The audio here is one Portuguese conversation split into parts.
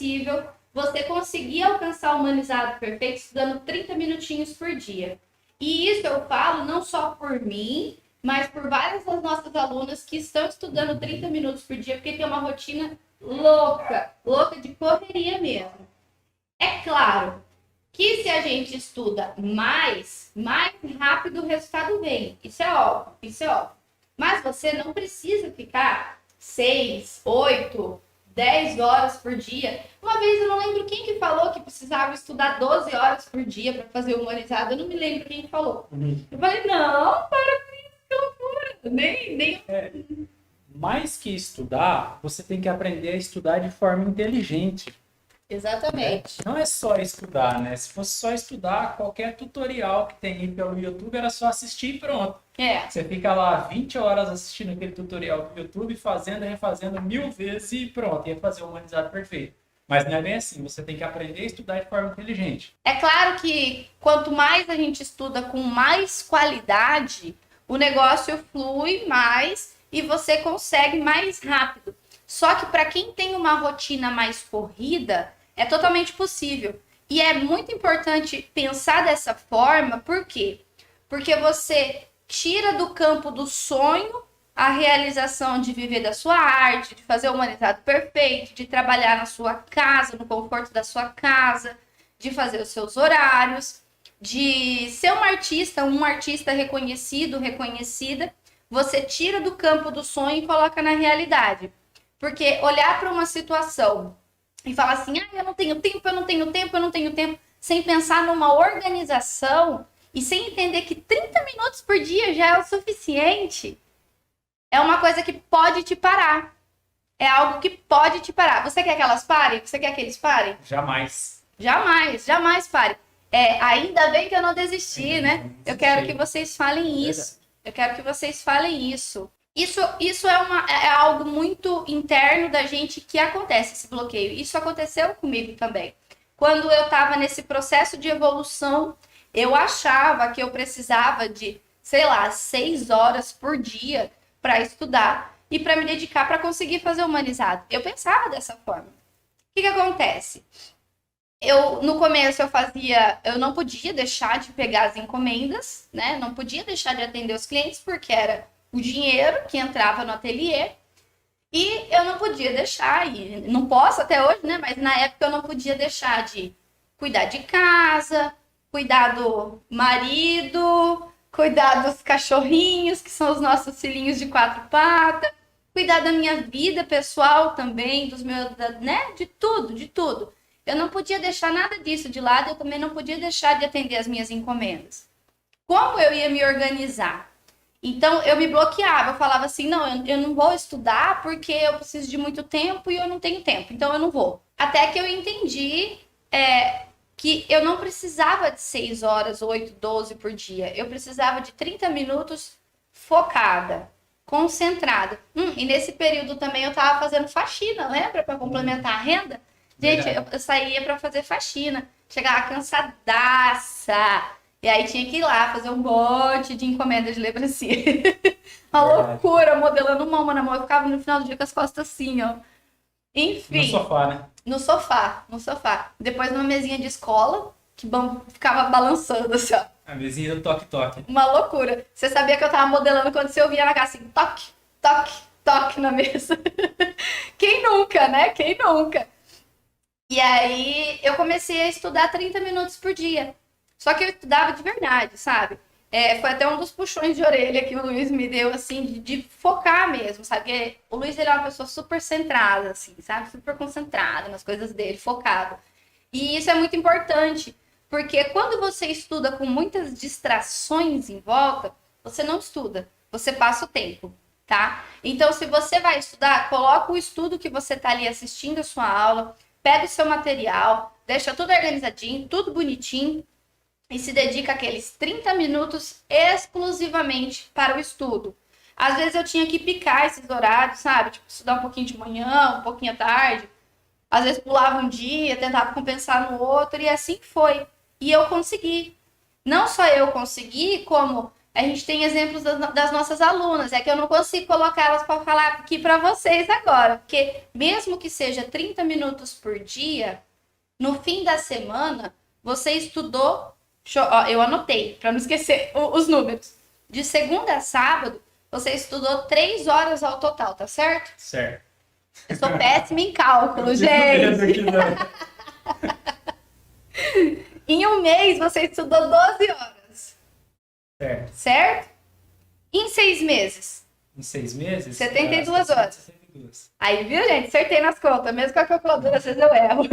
possível você conseguir alcançar o humanizado perfeito estudando 30 minutinhos por dia. E isso eu falo não só por mim, mas por várias das nossas alunas que estão estudando 30 minutos por dia, porque tem uma rotina louca, louca de correria mesmo. É claro que se a gente estuda mais rápido o resultado vem. Isso é óbvio, isso é óbvio. Mas você não precisa ficar 6, 8, 10 horas por dia. Uma vez eu não lembro quem que falou que precisava estudar 12 horas por dia para fazer o humanizado. Eu não me lembro quem falou. Eu falei, não, para com isso, que loucura. Nem... Mais que estudar, você tem que aprender a estudar de forma inteligente. Exatamente. Não é só estudar, né? Se fosse só estudar, qualquer tutorial que tem aí pelo YouTube era só assistir e pronto. Você fica lá 20 horas assistindo aquele tutorial do YouTube, fazendo e refazendo 1000 vezes e pronto, ia fazer o humanizado perfeito. Mas não é bem assim, você tem que aprender a estudar de forma inteligente. É claro que quanto mais a gente estuda com mais qualidade, o negócio flui mais e você consegue mais rápido. Só que para quem tem uma rotina mais corrida, é totalmente possível. E é muito importante pensar dessa forma, por quê? Porque você tira do campo do sonho a realização de viver da sua arte, de fazer o humanizado perfeito, de trabalhar na sua casa, no conforto da sua casa, de fazer os seus horários, de ser um artista reconhecido, reconhecida. Você tira do campo do sonho e coloca na realidade. Porque olhar para uma situação e falar assim, eu não tenho tempo, sem pensar numa organização e sem entender que 30 minutos por dia já é o suficiente, é uma coisa que pode te parar. É algo que pode te parar. Você quer que elas parem? Você quer que eles parem? Jamais. Jamais pare. Ainda bem que eu não desisti, né? Eu quero que vocês falem isso. Eu quero que vocês falem isso. Isso é algo muito interno da gente que acontece, esse bloqueio. Isso aconteceu comigo também. Quando eu estava nesse processo de evolução, eu achava que eu precisava de, 6 horas por dia para estudar e para me dedicar para conseguir fazer o humanizado. Eu pensava dessa forma. O que acontece? No começo eu não podia deixar de pegar as encomendas, né? Não podia deixar de atender os clientes porque era o dinheiro que entrava no ateliê e eu não podia deixar, e não posso até hoje, né? Mas na época eu não podia deixar de cuidar de casa, cuidar do marido, cuidar dos cachorrinhos, que são os nossos filhinhos de 4 patas, cuidar da minha vida pessoal também, dos meus, né? De tudo. Eu não podia deixar nada disso de lado, eu também não podia deixar de atender as minhas encomendas. Como eu ia me organizar? Então, eu me bloqueava, eu falava assim, não, eu não vou estudar porque eu preciso de muito tempo e eu não tenho tempo, então eu não vou. Até que eu entendi que eu não precisava de 6 horas, 8, 12 por dia. Eu precisava de 30 minutos focada, concentrada. E nesse período também eu estava fazendo faxina, lembra? Para complementar a renda. Gente, eu saía para fazer faxina, chegava cansadaça. E aí tinha que ir lá fazer um monte de encomenda de lembrancia. Uma loucura, modelando uma na mão. Eu ficava no final do dia com as costas assim, ó. Enfim. No sofá, né? No sofá. Depois numa mesinha de escola, que ficava balançando assim, ó. A mesinha do toque-toque. Uma loucura. Você sabia que eu tava modelando quando você ouvia na casa assim, toque, toque, toque na mesa. Quem nunca, né? Quem nunca? E aí eu comecei a estudar 30 minutos por dia. Só que eu estudava de verdade, sabe? Foi até um dos puxões de orelha que o Luiz me deu, assim, de focar mesmo, sabe? O Luiz, ele é uma pessoa super centrada, assim, sabe? Super concentrada nas coisas dele, focado. E isso é muito importante, porque quando você estuda com muitas distrações em volta, você não estuda, você passa o tempo, tá? Então, se você vai estudar, coloca o estudo que você tá ali assistindo a sua aula, pega o seu material, deixa tudo organizadinho, tudo bonitinho, e se dedica aqueles 30 minutos exclusivamente para o estudo. Às vezes eu tinha que picar esses horários, sabe? Tipo, estudar um pouquinho de manhã, um pouquinho à tarde. Às vezes pulava um dia, tentava compensar no outro, e assim foi. E eu consegui. Não só eu consegui, como A gente tem exemplos das nossas alunas, é que eu não consigo colocar elas para falar aqui para vocês agora, porque mesmo que seja 30 minutos por dia, no fim da semana, você estudou, eu anotei, para não esquecer os números, de segunda a sábado, você estudou 3 horas ao total, tá certo? Certo. Eu sou péssima em cálculo, gente. Em um mês, você estudou 12 horas. Certo? Em 6 meses? Em 6 meses? 72 horas. 72. Aí, viu, gente? Acertei nas contas. Mesmo com a calculadora, às vezes eu erro.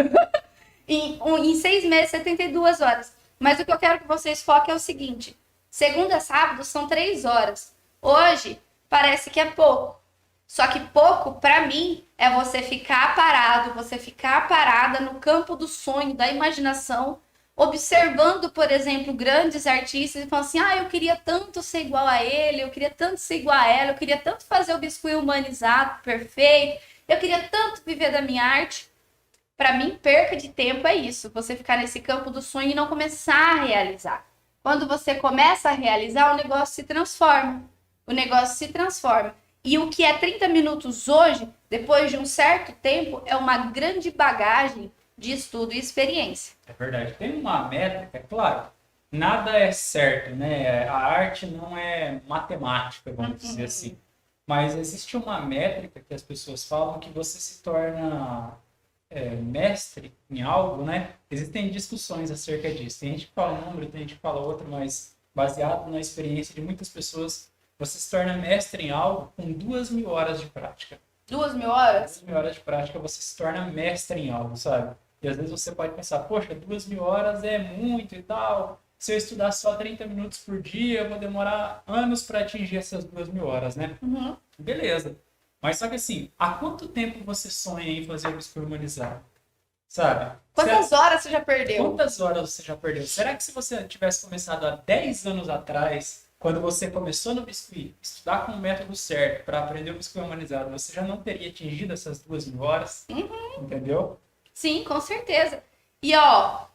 Em 6 meses, 72 horas. Mas o que eu quero que vocês foquem é o seguinte. Segunda a sábado são 3 horas. Hoje, parece que é pouco. Só que pouco, pra mim, é você ficar parado, você ficar parada no campo do sonho, da imaginação, observando, por exemplo, grandes artistas e falando assim, eu queria tanto ser igual a ele, eu queria tanto ser igual a ela, eu queria tanto fazer o biscuit humanizado, perfeito, eu queria tanto viver da minha arte. Para mim, perca de tempo é isso, você ficar nesse campo do sonho e não começar a realizar. Quando você começa a realizar, o negócio se transforma. O negócio se transforma. E o que é 30 minutos hoje, depois de um certo tempo, é uma grande bagagem de estudo e experiência. É verdade. Tem uma métrica, é claro, nada é certo, né? A arte não é matemática, vamos dizer assim. Mas existe uma métrica que as pessoas falam que você se torna mestre em algo, né? Existem discussões acerca disso. Tem gente que fala um número, tem gente que fala outro, mas baseado na experiência de muitas pessoas, você se torna mestre em algo com 2.000 horas de prática. 2.000 horas? 2.000 horas de prática, você se torna mestre em algo, sabe? E às vezes você pode pensar, poxa, 2.000 horas é muito e tal. Se eu estudar só 30 minutos por dia, eu vou demorar anos para atingir essas 2.000 horas, né? Uhum. Beleza. Mas só que assim, há quanto tempo você sonha em fazer o biscoito humanizado? Sabe? Quantas horas você já perdeu? Quantas horas você já perdeu? Será que se você tivesse começado há 10 anos atrás, quando você começou no biscuit, estudar com o método certo para aprender o biscoito humanizado, você já não teria atingido essas 2.000 horas? Uhum. Entendeu? Sim, com certeza. E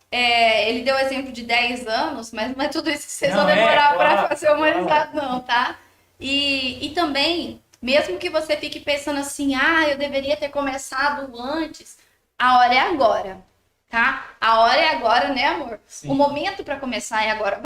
ele deu o exemplo de 10 anos, mas não é tudo isso que vocês vão demorar para fazer humanizado, não, tá? E também, mesmo que você fique pensando assim, eu deveria ter começado antes, a hora é agora, tá? A hora é agora, né, amor? Sim. O momento para começar é agora.